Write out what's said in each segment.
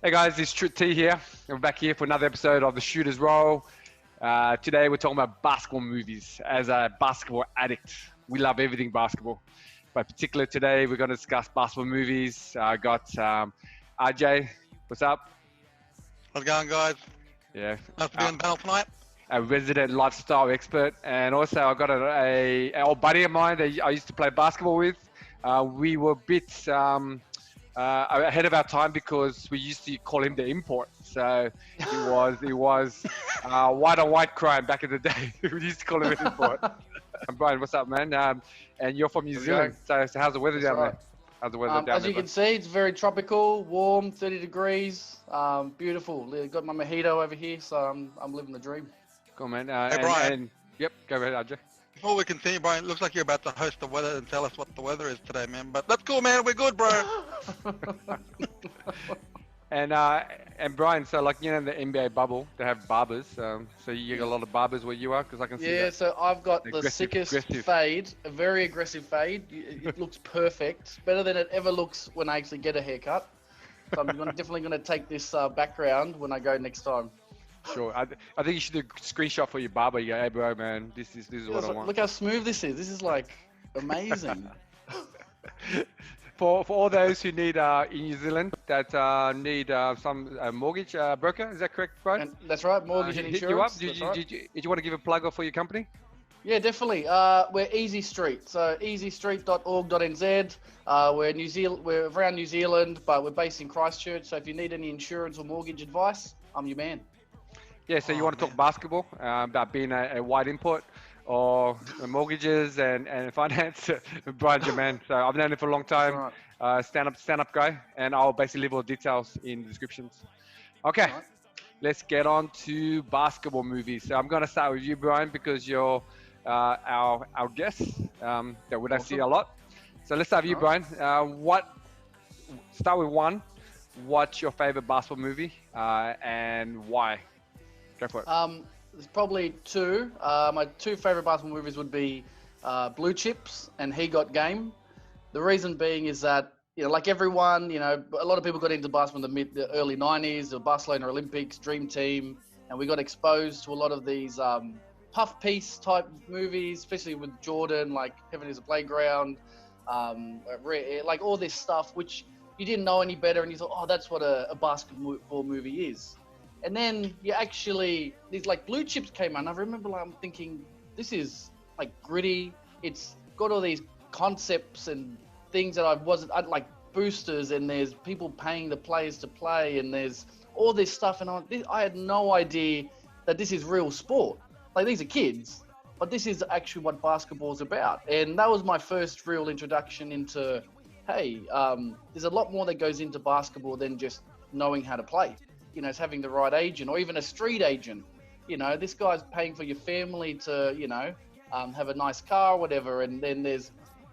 Hey guys, it's Trut T here. We're back here for another episode of the Shooter's Roll. Today we're talking about basketball movies. As a basketball addict, we love everything basketball. But particularly today, we're going to discuss basketball movies. I got RJ. What's up? How's it going, guys? Yeah. Nice to be on the panel tonight. A resident lifestyle expert, and also I got an old buddy of mine that I used to play basketball with. We were a bit ahead of our time because we used to call him the import. So it was white on white crime back in the day. We used to call him an import. Brian, what's up, man? And you're from New Zealand, so how's the weather down there? How's the weather down there? As you can see, it's very tropical, warm, 30 degrees, beautiful. Got my mojito over here, so I'm living the dream. Cool, man. Hey, Brian. Yep, go ahead, RJ. Before we continue, Brian, it looks like you're about to host the weather and tell us what the weather is today, man. But that's cool, man. We're good, bro. And Brian, so like, you know, in the NBA bubble, they have barbers. So you get a lot of barbers where you are, because I can see Yeah, that. so I've got the sickest fade, a very aggressive fade. It looks perfect, better than it ever looks when I actually get a haircut. So I'm definitely going to take this background when I go next time. Sure. I think you should do a screenshot for your barber. You go, hey, bro, man, this is what I want. Look how smooth this is. This is like amazing. For all those who need in New Zealand that need some mortgage broker, is that correct, Brian? And that's right, mortgage and insurance. Hit you up. Did you want to give a plug for your company? Yeah, definitely. We're Easy Street, so easystreet.org.nz. We're around New Zealand, but we're based in Christchurch. So if you need any insurance or mortgage advice, I'm your man. Yeah, so you want to talk basketball, about being a white import, or mortgages and finance, Brian's your man. So I've known him for a long time, right. Stand-up guy, and I'll basically leave all the details in the descriptions. Okay, right. Let's get on to basketball movies. So I'm going to start with you, Brian, because you're our guest that we don't see a lot. So let's start with you, Brian. Start with one. What's your favorite basketball movie and why? Go for it. There's probably two. My two favorite basketball movies would be Blue Chips and He Got Game. The reason being is that, you know, like everyone, you know, a lot of people got into basketball in the early 90s, the Barcelona Olympics, Dream Team, and we got exposed to a lot of these puff piece type movies, especially with Jordan, like Heaven is a Playground, like all this stuff, which you didn't know any better, and you thought, oh, that's what a basketball movie is. And then these like Blue Chips came out, and I remember I'm thinking, this is like gritty. It's got all these concepts and things that I'd like boosters, and there's people paying the players to play, and there's all this stuff. And I had no idea that this is real sport. Like, these are kids, but this is actually what basketball's about. And that was my first real introduction into, hey, there's a lot more that goes into basketball than just knowing how to play. You know, it's having the right agent, or even a street agent. You know, this guy's paying for your family to, you know, have a nice car or whatever. And then there's,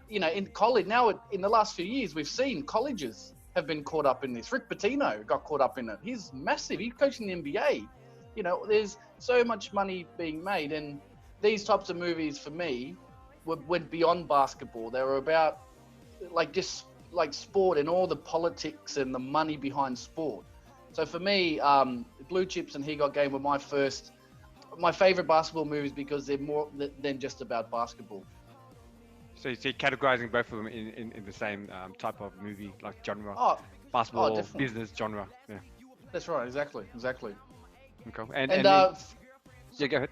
you know, in college, now in the last few years, we've seen colleges have been caught up in this. Rick Pitino got caught up in it. He's massive. He's coaching the NBA. You know, there's so much money being made. And these types of movies, for me, went beyond basketball. They were about, like, just like sport and all the politics and the money behind sport. So for me, Blue Chips and He Got Game were my favorite basketball movies, because they're more than just about basketball. So you're categorizing both of them in the same type of movie, like genre, basketball, business genre. Yeah. That's right, exactly. Okay. And yeah, go ahead.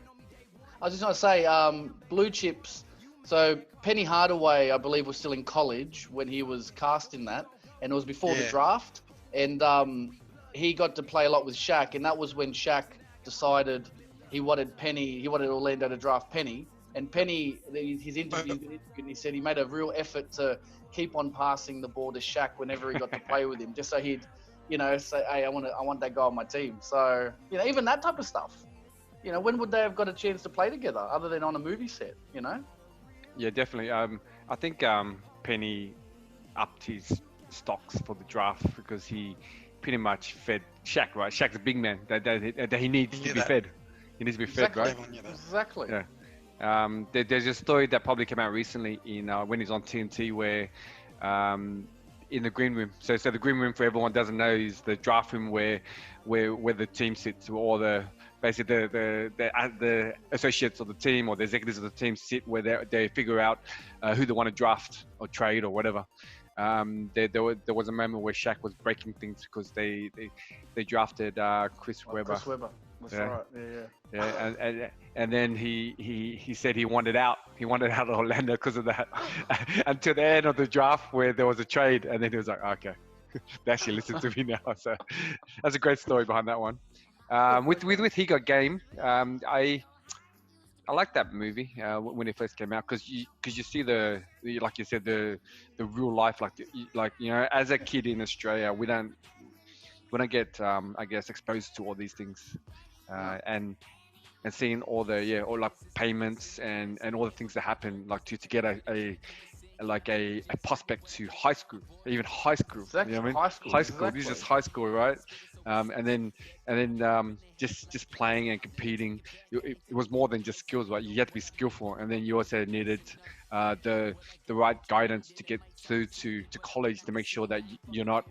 I was just going to say, Blue Chips. So Penny Hardaway, I believe, was still in college when he was cast in that, and it was before the draft. And he got to play a lot with Shaq, and that was when Shaq decided he wanted Orlando to draft Penny. And Penny, his interview, he said he made a real effort to keep on passing the ball to Shaq whenever he got to play with him, just so he'd, you know, say, hey, I want that guy on my team. So, you know, even that type of stuff. You know, when would they have got a chance to play together other than on a movie set, you know? Yeah, definitely. I think Penny upped his stocks for the draft because he pretty much fed Shaq, right? Shaq's a big man that he needs to be fed. He needs to be fed, right? Exactly. Yeah. There's a story that probably came out recently in when he's on TNT where in the green room. So the green room, for everyone doesn't know, is the draft room where the team sits, or the basically the associates of the team or the executives of the team sit, where they figure out who they want to draft or trade or whatever. There was a moment where Shaq was breaking things because they drafted Chris Webber. Chris Webber. That's right. Yeah, and then he said he wanted out. He wanted out of Orlando because of that. Until the end of the draft where there was a trade, and then he was like, okay, they actually listen to me now. So that's a great story behind that one. With He Got Game, I like that movie when it first came out because you see the like you said the real life, like you know, as a kid in Australia we don't get I guess exposed to all these things and seeing all the all like payments and all the things that happen, like to get a prospect to high school, even high school. Exactly. You know what I mean? High school. Exactly. This is high school, right? And then just playing and competing. It was more than just skills, right? You had to be skillful, and then you also needed the right guidance to get through to college to make sure that you're not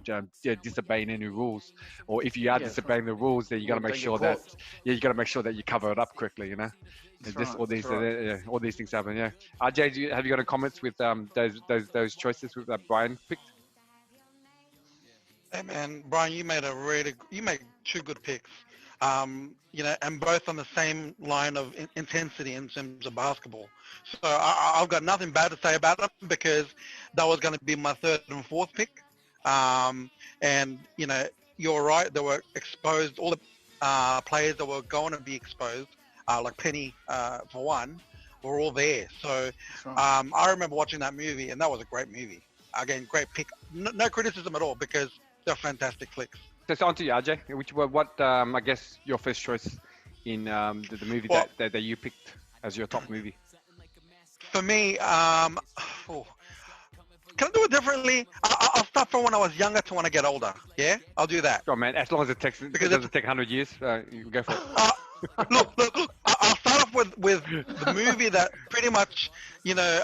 disobeying any rules, or if you are disobeying the rules, then you got to make sure that you got to make sure that you cover it up quickly, you know. All these things happen. Yeah. RJ, have you got any comments with those choices that Brian picked? Hey man, Brian, you made two good picks. You know, and both on the same line of intensity in terms of basketball. So I've got nothing bad to say about them because that was going to be my third and fourth pick. And you know, you're right. They were exposed. All the players that were going to be exposed, like Penny for one, were all there. So I remember watching that movie, and that was a great movie. Again, great pick. No criticism at all because they're fantastic flicks. So it's on to you, RJ. What I guess your first choice in the movie that you picked as your top movie? For me, can I do it differently? I'll start from when I was younger to when I get older. Yeah, I'll do that. Sure, man. As long as it doesn't take 100 years, you go for it. Look. I'll start off with the movie that pretty much, you know,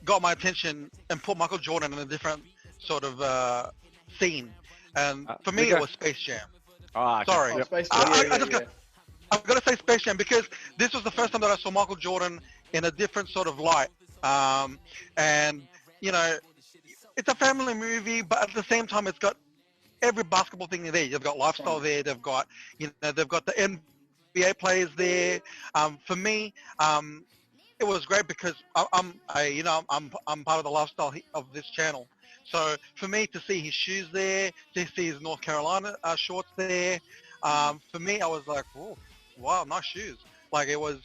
got my attention and put Michael Jordan in a different sort of scene. And for me, it was Space Jam. Okay. Sorry. Oh, Space Jam. I've got to say Space Jam because this was the first time that I saw Michael Jordan in a different sort of light. And, you know, it's a family movie, but at the same time, it's got every basketball thing there. They've got lifestyle there. They've got, you know, they've got the NBA players there. For me, it was great because I'm part of the lifestyle of this channel. So for me to see his shoes there, to see his North Carolina shorts there, for me, I was like, oh, wow, nice shoes. Like it was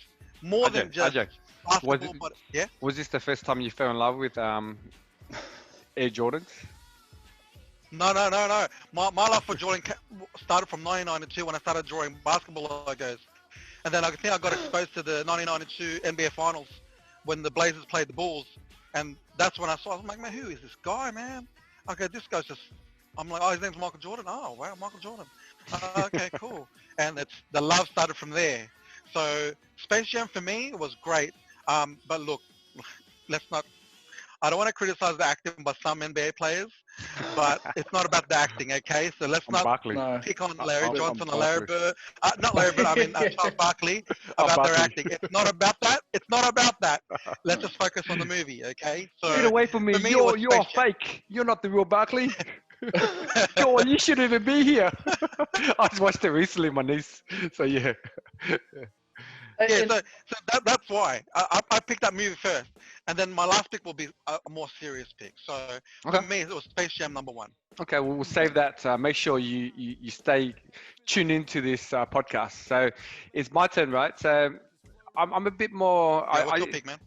more than just basketball, but yeah. Was this the first time you fell in love with Air Jordans? No. My love for Jordan started from 1992 when I started drawing basketball logos. And then I think I got exposed to the 1992 NBA Finals when the Blazers played the Bulls. And that's when I was like, man, who is this guy, man? Okay, this guy's just, I'm like, oh, his name's Michael Jordan. Oh, wow, Michael Jordan. Okay, cool. And the love started from there. So Space Jam for me was great. But look, I don't want to criticize the acting by some NBA players, but it's not about the acting, okay? So let's not pick on Larry Johnson or Larry Bird. Not Larry Bird, I mean Charles Barkley about their acting. It's not about that. It's not about that. Let's just focus on the movie, okay? So get away from me. You're fake. You're not the real Barkley. Go on, you shouldn't even be here. I just watched it recently, my niece. So yeah. Yeah, so that's why I picked that movie first, and then my last pick will be a more serious pick. So for me, it was Space Jam #1. Okay, well, we'll save that. Make sure you stay tuned into this podcast. So it's my turn, right? So I'm a bit more. Yeah, what's your pick, man?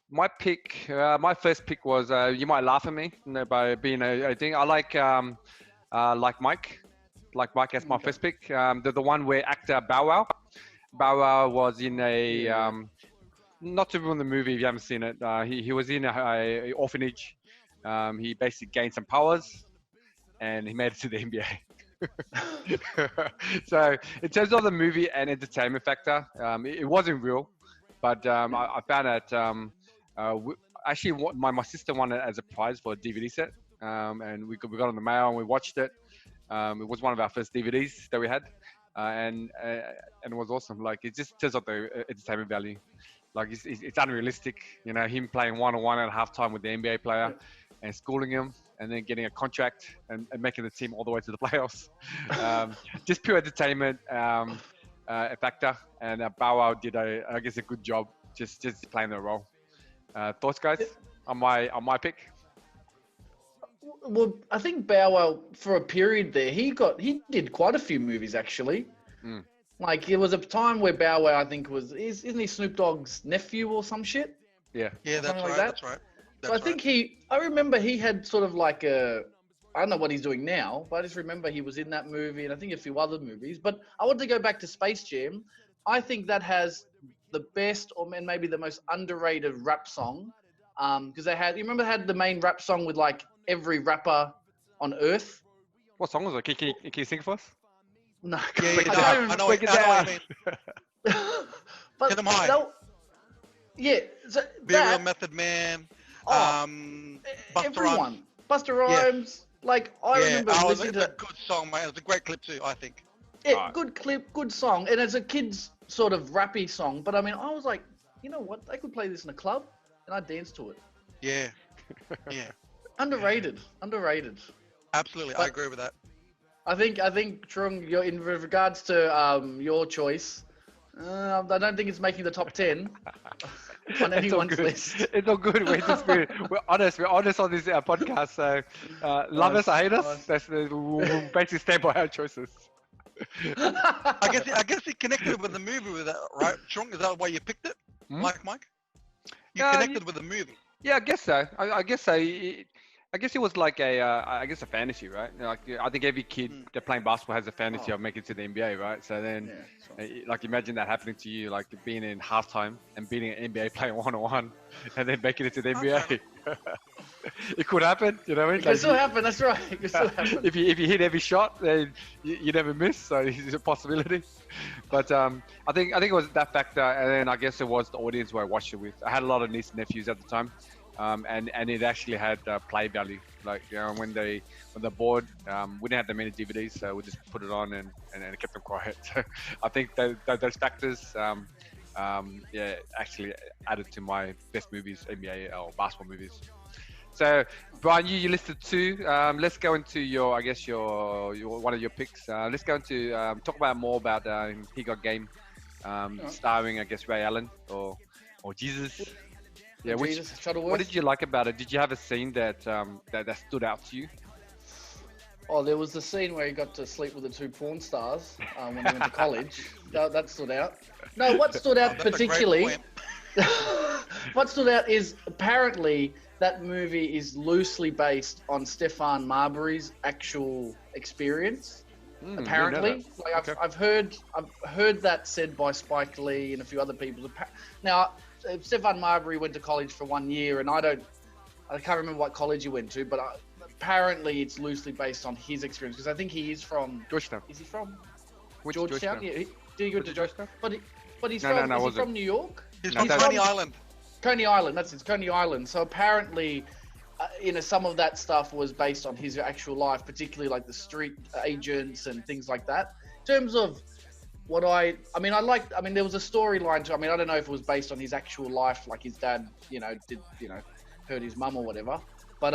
My pick, my first pick was. You might laugh at me, by being a thing. I like Mike. Like Mike as my first pick. The one where actor Bow Wow was in a, not to ruin the movie if you haven't seen it, he was in a orphanage. He basically gained some powers and he made it to the NBA. So in terms of the movie and entertainment factor, it wasn't real, but I found that actually, my sister won it as a prize for a DVD set, and we got it in the mail and we watched it. It was one of our first DVDs that we had, and it was awesome. Like it just tells out the entertainment value. Like it's unrealistic, you know, him playing one-on-one at halftime with the NBA player, and schooling him, and then getting a contract and making the team all the way to the playoffs. Just pure entertainment factor, and Bow Wow did I guess a good job just playing the role. Thoughts, guys, on my pick? Well, I think Bow Wow for a period there, he did quite a few movies actually. Like it was a time where Bow Wow, I think isn't he Snoop Dogg's nephew or some shit? Yeah, that's right. That's right. So I think I remember he had sort of like I don't know what he's doing now, but I just remember he was in that movie and I think a few other movies. But I want to go back to Space Jam. I think that has the best or maybe the most underrated rap song. Because you remember they had the main rap song with like every rapper on Earth? What song was it? Can you sing for us? No, I know what you mean. But Get them high. Yeah, so Be Real, Method Man. Everyone. Busta Rhymes. Like I remember listening to a good song, mate. It was a great clip too, I think. Yeah, good clip, good song, and it's a kid's sort of rappy song. But I mean, I was like, you know what? They could play this in a club, and I danced to it. Yeah. Underrated. Absolutely, I agree with that. I think Trung, in regards to your choice, I don't think it's making the top 10 on anyone's list. It's all good. We're honest. We're honest on this podcast. So love us or hate us. We'll basically stand by our choices. I guess it connected with the movie with that, right? Trung, is that why you picked it, Mike? You connected with the movie. Yeah, I guess so. I guess so. I guess it was like a fantasy, right? Like I think every kid that playing basketball has a fantasy of making it to the NBA, right? So then, like imagine that happening to you, like being in halftime and beating an NBA player one-on-one, and then making it to the NBA. It could happen, you know what I mean? It can still happen. That's right. It can still happen. If you hit every shot, then you never miss. So it's a possibility. But I think it was that factor, and then I guess it was the audience where I watched it with. I had a lot of nieces and nephews at the time. And it actually had play value. Like, you know, when they're bored, we didn't have that many DVDs, so we just put it on and it kept them quiet. So I think those factors, actually added to my best movies, NBA or basketball movies. So Brian, you listed two. Let's go into your one of your picks. Let's go into talk about more about He Got Game, starring I guess Ray Allen or Jesus. Yeah, what did you like about it? Did you have a scene that stood out to you? Oh, there was the scene where he got to sleep with the two porn stars when he went to college. That stood out. No, what stood out particularly, what stood out is apparently that movie is loosely based on Stefan Marbury's actual experience. Apparently, like I've heard that said by Spike Lee and a few other people. Now, Stefan Marbury went to college for 1 year, and I can't remember what college he went to, but apparently it's loosely based on his experience because I think he is from Georgetown. Is he from Georgetown? Yeah, did he go to Georgetown? But he's from New York. He's from Coney Island. Coney Island, that's it, Coney Island. So apparently, some of that stuff was based on his actual life, particularly like the street agents and things like that. In terms of what there was a storyline to. I don't know if it was based on his actual life, like his dad, hurt his mum or whatever. But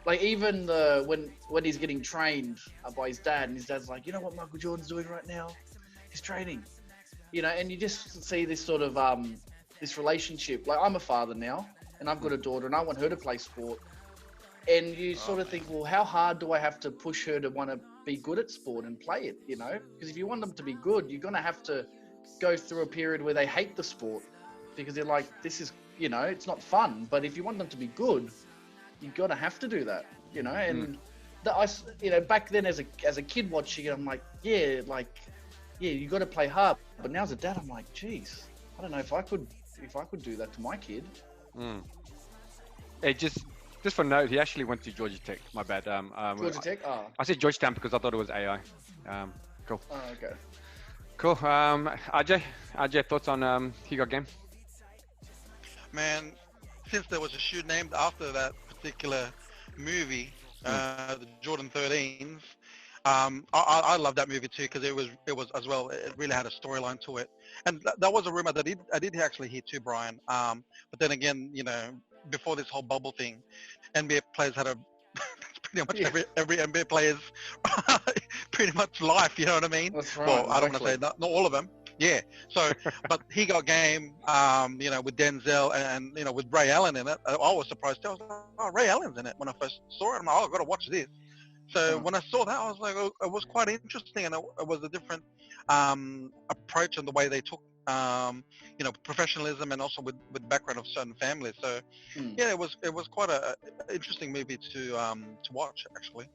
like even when he's getting trained by his dad, and his dad's like, you know what Michael Jordan's doing right now? He's training, and you just see this sort of this relationship. Like I'm a father now, and I've got a daughter, and I want her to play sport. And you sort of think, well, how hard do I have to push her to want to be good at sport and play it, Because if you want them to be good, you're going to have to go through a period where they hate the sport because they're like, this is, it's not fun. But if you want them to be good, you're going to have to do that, And back then as a kid watching it, I'm like, you got to play hard. But now as a dad, I'm like, geez, I don't know if I could do that to my kid. It just for note, he actually went to Georgia Tech. My bad. Georgia Tech? Oh. I said Georgetown because I thought it was AI. Cool. Oh, okay. Cool. RJ, thoughts on He Got Game? Man, since there was a shoe named after that particular movie, the Jordan 13s. I love that movie too because it was as well. It really had a storyline to it, and that was a rumor that I did actually hear too, Brian. But then again, you know, before this whole bubble thing, NBA players had a pretty much every NBA player's pretty much life. You know what I mean? That's right. Well, I don't want to say not all of them. Yeah. So, but he got game, you know, with Denzel and, you know, with Ray Allen in it. I was surprised too. I was like, oh, Ray Allen's in it when I first saw it. I'm like, oh, I've got to watch this. So when I saw that, I was like, oh, it was quite interesting, and it was a different approach on the way they took, you know, professionalism and also with background of certain families. So, yeah, it was quite a interesting movie to watch actually.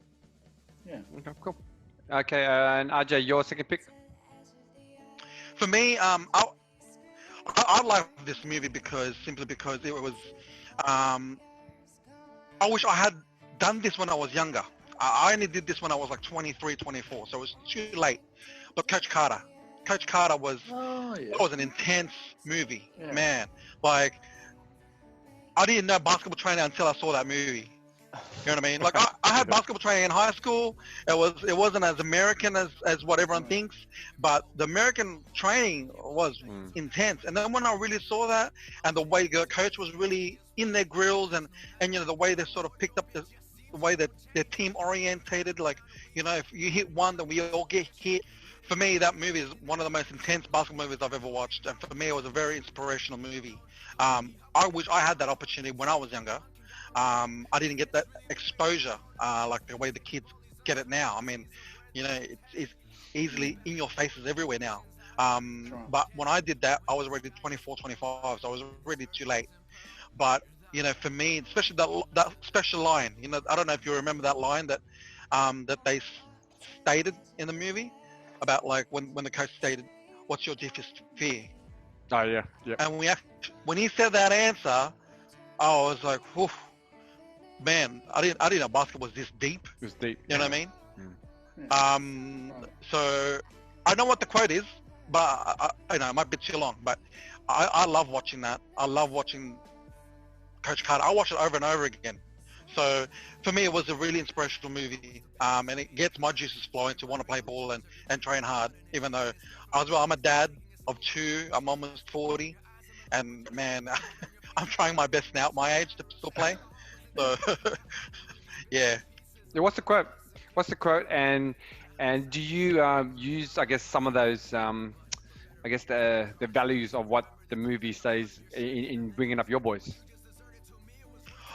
Yeah. Okay, cool. Okay, and RJ, your second pick? For me, I like this movie simply because it was. I wish I had done this when I was younger. I only did this when I was like 23, 24, so it was too late. But Coach Carter was that was an intense movie, man. Like I didn't know basketball training until I saw that movie. You know what I mean? Like I had basketball training in high school. It wasn't as American as what everyone thinks, but the American training was intense. And then when I really saw that, and the way the coach was really in their grills, and you know the way they sort of picked up the way that they're team orientated, like, you know, if you hit one, then we all get hit. For me, that movie is one of the most intense basketball movies I've ever watched, and for me, it was a very inspirational movie. I wish I had that opportunity when I was younger. I didn't get that exposure like the way the kids get it now. I mean, you know, it's easily in your faces everywhere now. But when I did that, I was already 24, 25, so I was already too late. But, you know, for me, especially that special line, you know, I don't know if you remember that line that they stated in the movie about, like, when the coach stated, "What's your deepest fear?" Oh, yeah. And when he said that answer, I was like, whew, man, I didn't know basketball was this deep. It was deep. You know what I mean? So I know what the quote is, but I know it might be too long. But I love watching that. I love watching Coach Carter. I watch it over and over again. So for me, it was a really inspirational movie, and it gets my juices flowing to want to play ball and train hard. Even though I'm a dad of 2. I'm almost 40, and man, I'm trying my best now at my age to still play. So yeah. What's the quote? And do you use, I guess, some of those, I guess the values of what the movie says in bringing up your boys?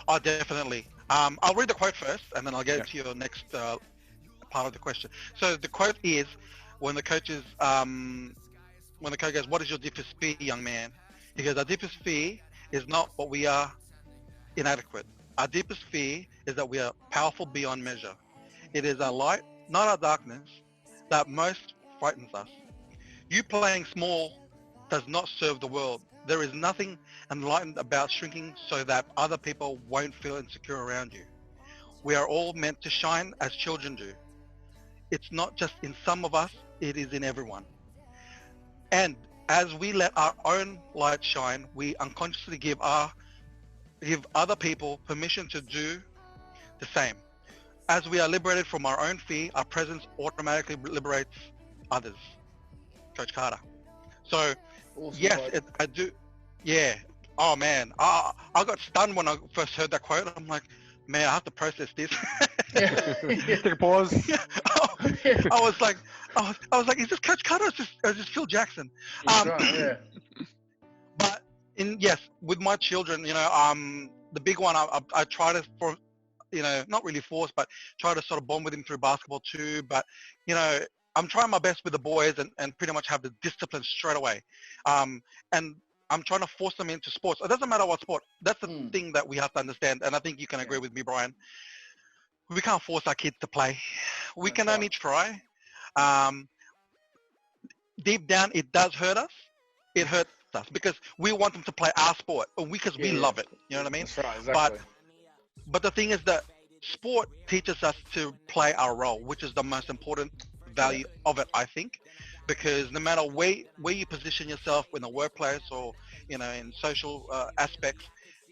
Oh, definitely. I'll read the quote first, and then I'll get to your next part of the question. So the quote is, when the coach goes, "What is your deepest fear, young man?" He goes, "Our deepest fear is not what we are inadequate. Our deepest fear is that we are powerful beyond measure. It is our light, not our darkness, that most frightens us. You playing small does not serve the world. There is nothing enlightened about shrinking so that other people won't feel insecure around you. We are all meant to shine as children do. It's not just in some of us, it is in everyone. And as we let our own light shine, we unconsciously give other people permission to do the same. As we are liberated from our own fear, our presence automatically liberates others." Coach Carter. So awesome. Yes, I do. Yeah. Oh man, I got stunned when I first heard that quote. I'm like, man, I have to process this. Take a pause. I was like, is this Coach Carter or is this Phil Jackson? Right, But yes, with my children, you know, the big one, I try to, you know, not really force, but try to sort of bond with him through basketball too. But, you know, I'm trying my best with the boys and pretty much have the discipline straight away. And I'm trying to force them into sports. It doesn't matter what sport. That's the thing that we have to understand. And I think you can agree with me, Brian. We can't force our kids to play. We can only try. Deep down, it does hurt us. It hurts us because we want them to play our sport because we love it. You know what I mean? That's right, exactly. But the thing is that sport teaches us to play our role, which is the most important value of it, I think, because no matter where you position yourself in the workplace or, you know, in social aspects,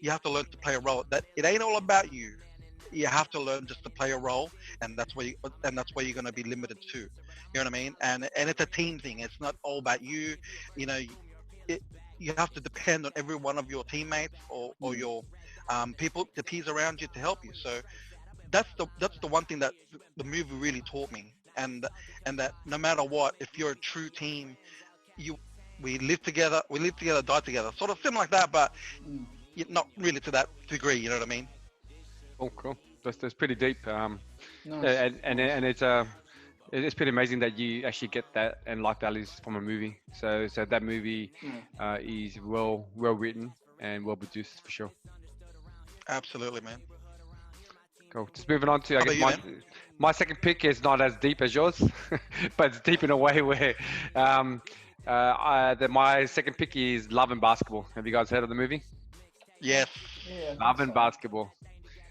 you have to learn to play a role. That it ain't all about you. You have to learn just to play a role, and that's where you're going to be limited to. You know what I mean? And it's a team thing. It's not all about you. You know, you have to depend on every one of your teammates or your people, the peers around you to help you. So that's the one thing that the movie really taught me, and that no matter what, if you're a true team, we live together, die together, sort of similar like that, but not really to that degree. You know what I mean? Oh, cool. That's pretty deep. Nice. And it's pretty amazing that you actually get that and life values from a movie. So that movie is well written and well produced for sure. Absolutely, man. Cool. Just moving on to, I guess, my second pick is not as deep as yours, but it's deep in a way where my second pick is Love and Basketball. Have you guys heard of the movie? Yes. Yeah, Love and Basketball.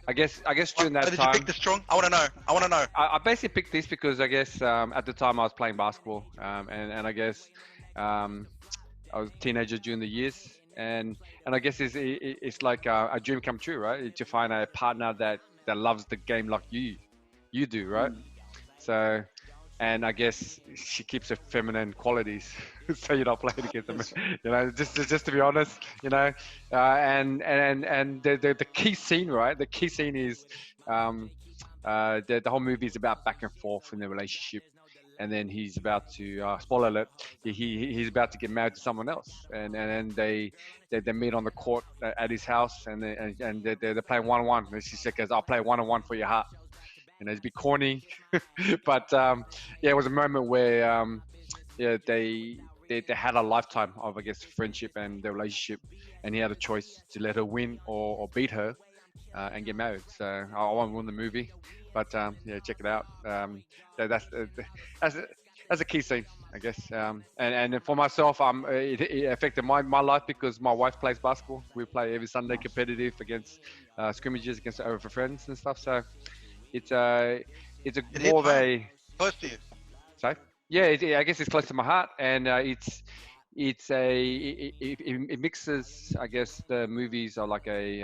I guess during that time. Did you pick this strong? I want to know. I basically picked this because I guess at the time I was playing basketball, and I guess I was a teenager during the years, and I guess it's like a dream come true, right? To find a partner that loves the game like you do, right? So, and I guess she keeps her feminine qualities, so you're not playing against them, you know. Just to be honest, you know, and the key scene, right? The key scene is the whole movie is about back and forth in the relationship, and then he's about to spoiler alert, he's about to get married to someone else, and then they meet on the court at his house, and they're playing 1-on-1, and she says, "I'll play 1-on-1 for your heart." You know, it's a bit corny, but it was a moment where they had a lifetime of, I guess, friendship and their relationship, and he had a choice to let her win or beat her and get married. So I won't ruin the movie, but check it out. That's a key scene, I guess. And for myself, it affected my life because my wife plays basketball. We play every Sunday competitive against scrimmages against other friends and stuff. So it's more of a close to you. Sorry? Yeah, I guess it's close to my heart, and it mixes. I guess the movies are like a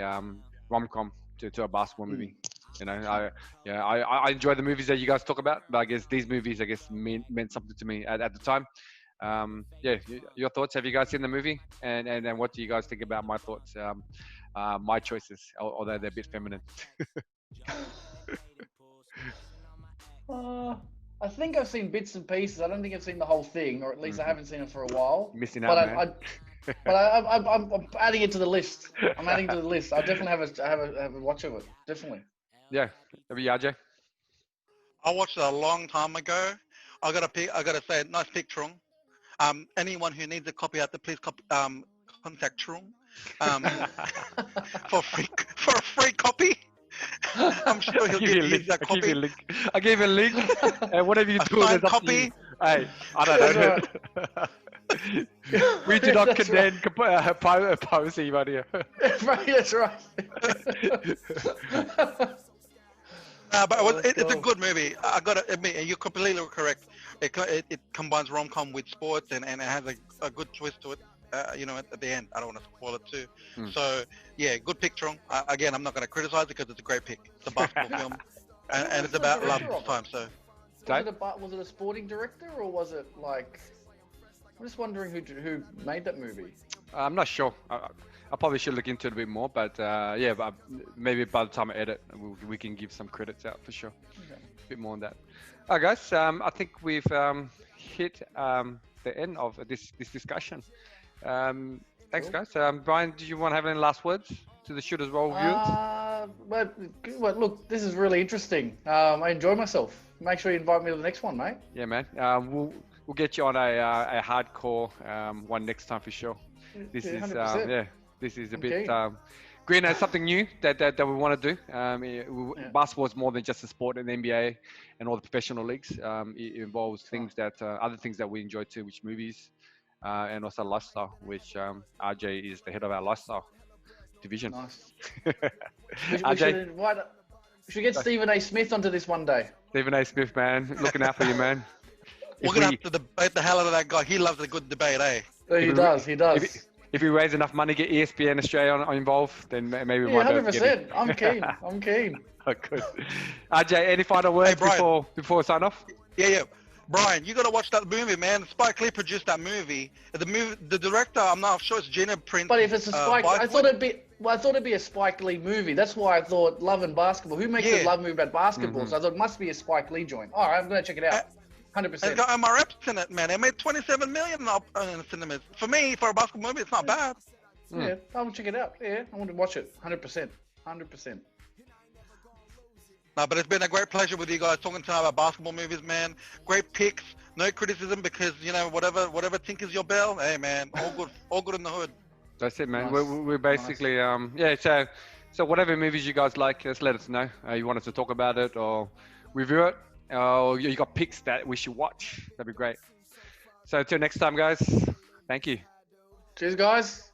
rom-com to a basketball movie. You know, I enjoy the movies that you guys talk about, but I guess these movies, meant something to me at the time. Your thoughts? Have you guys seen the movie? And what do you guys think about my thoughts? My choices, although they're a bit feminine. I think I've seen bits and pieces. I don't think I've seen the whole thing, or at least I haven't seen it for a while. Missing out, man. But I'm adding it to the list. I'm adding to the list. I definitely have a watch of it. Definitely. Yeah. Maybe RJ. I watched it a long time ago. I gotta say, nice pick, Trung. Anyone who needs a copy out there, please contact Trung for a free copy. I'm sure he'll give you that copy. I gave you a link. And whatever you do, signed copy. Hey, I don't know. We do not condemn piracy, right here. Right, that's right. But it's a good movie. I gotta admit, and you're completely correct. It combines rom-com with sports, and it has a good twist to it. At the end, I don't want to spoil it too. So yeah, good pick, Trung. Again, I'm not going to criticize it because it's a great pick. It's a basketball film, and it's about love this time. So, was it a sporting director, or was it like? I'm just wondering who made that movie. I'm not sure. I probably should look into it a bit more, but but maybe by the time I edit, we can give some credits out for sure. Okay. A bit more on that. All right, guys. I think we've hit the end of this discussion. Thanks, guys. Brian, do you want to have any last words to the Shooters Roll viewers? Well, look, this is really interesting. I enjoy myself. Make sure you invite me to the next one, mate. Yeah, man. We'll get you on a hardcore one next time for sure. This is 100%. This is a bit green as something new that we want to do. Basketball is more than just a sport in the NBA and all the professional leagues. It involves things other things that we enjoy too, which movies. And also lifestyle, which RJ is the head of our lifestyle division. Nice. we should get Stephen A. Smith onto this one day. Stephen A. Smith, man, looking out for you, man. We're gonna have to debate the hell out of that guy. He loves a good debate, eh? He does. if we raise enough money, get ESPN Australia involved, then maybe we might be able to get 100%. I'm keen. I'm keen. Oh, good. RJ, any final words Brian. before we sign off? Yeah. Brian, you got to watch that movie, man. Spike Lee produced that movie. The director, I'm not sure it's Gina Prince. But if it's a Spike, I thought it'd be a Spike Lee movie. That's why I thought Love and Basketball. Who makes a love movie about basketball? So I thought it must be a Spike Lee joint. All right, I'm gonna check it out. 100%. It's got Omar Epps in it, man. It made 27 million in cinemas. For me, for a basketball movie, it's not bad. Yeah, I'll check it out. Yeah, I want to watch it. 100%. 100%. No, but it's been a great pleasure with you guys talking tonight about basketball movies, man. Great picks. No criticism because, you know, whatever tinkers your bell, hey, man, all good in the hood. That's it, man. Nice. We're basically, so whatever movies you guys like, just let us know. You want us to talk about it or review it, or you got picks that we should watch. That'd be great. So until next time, guys, thank you. Cheers, guys.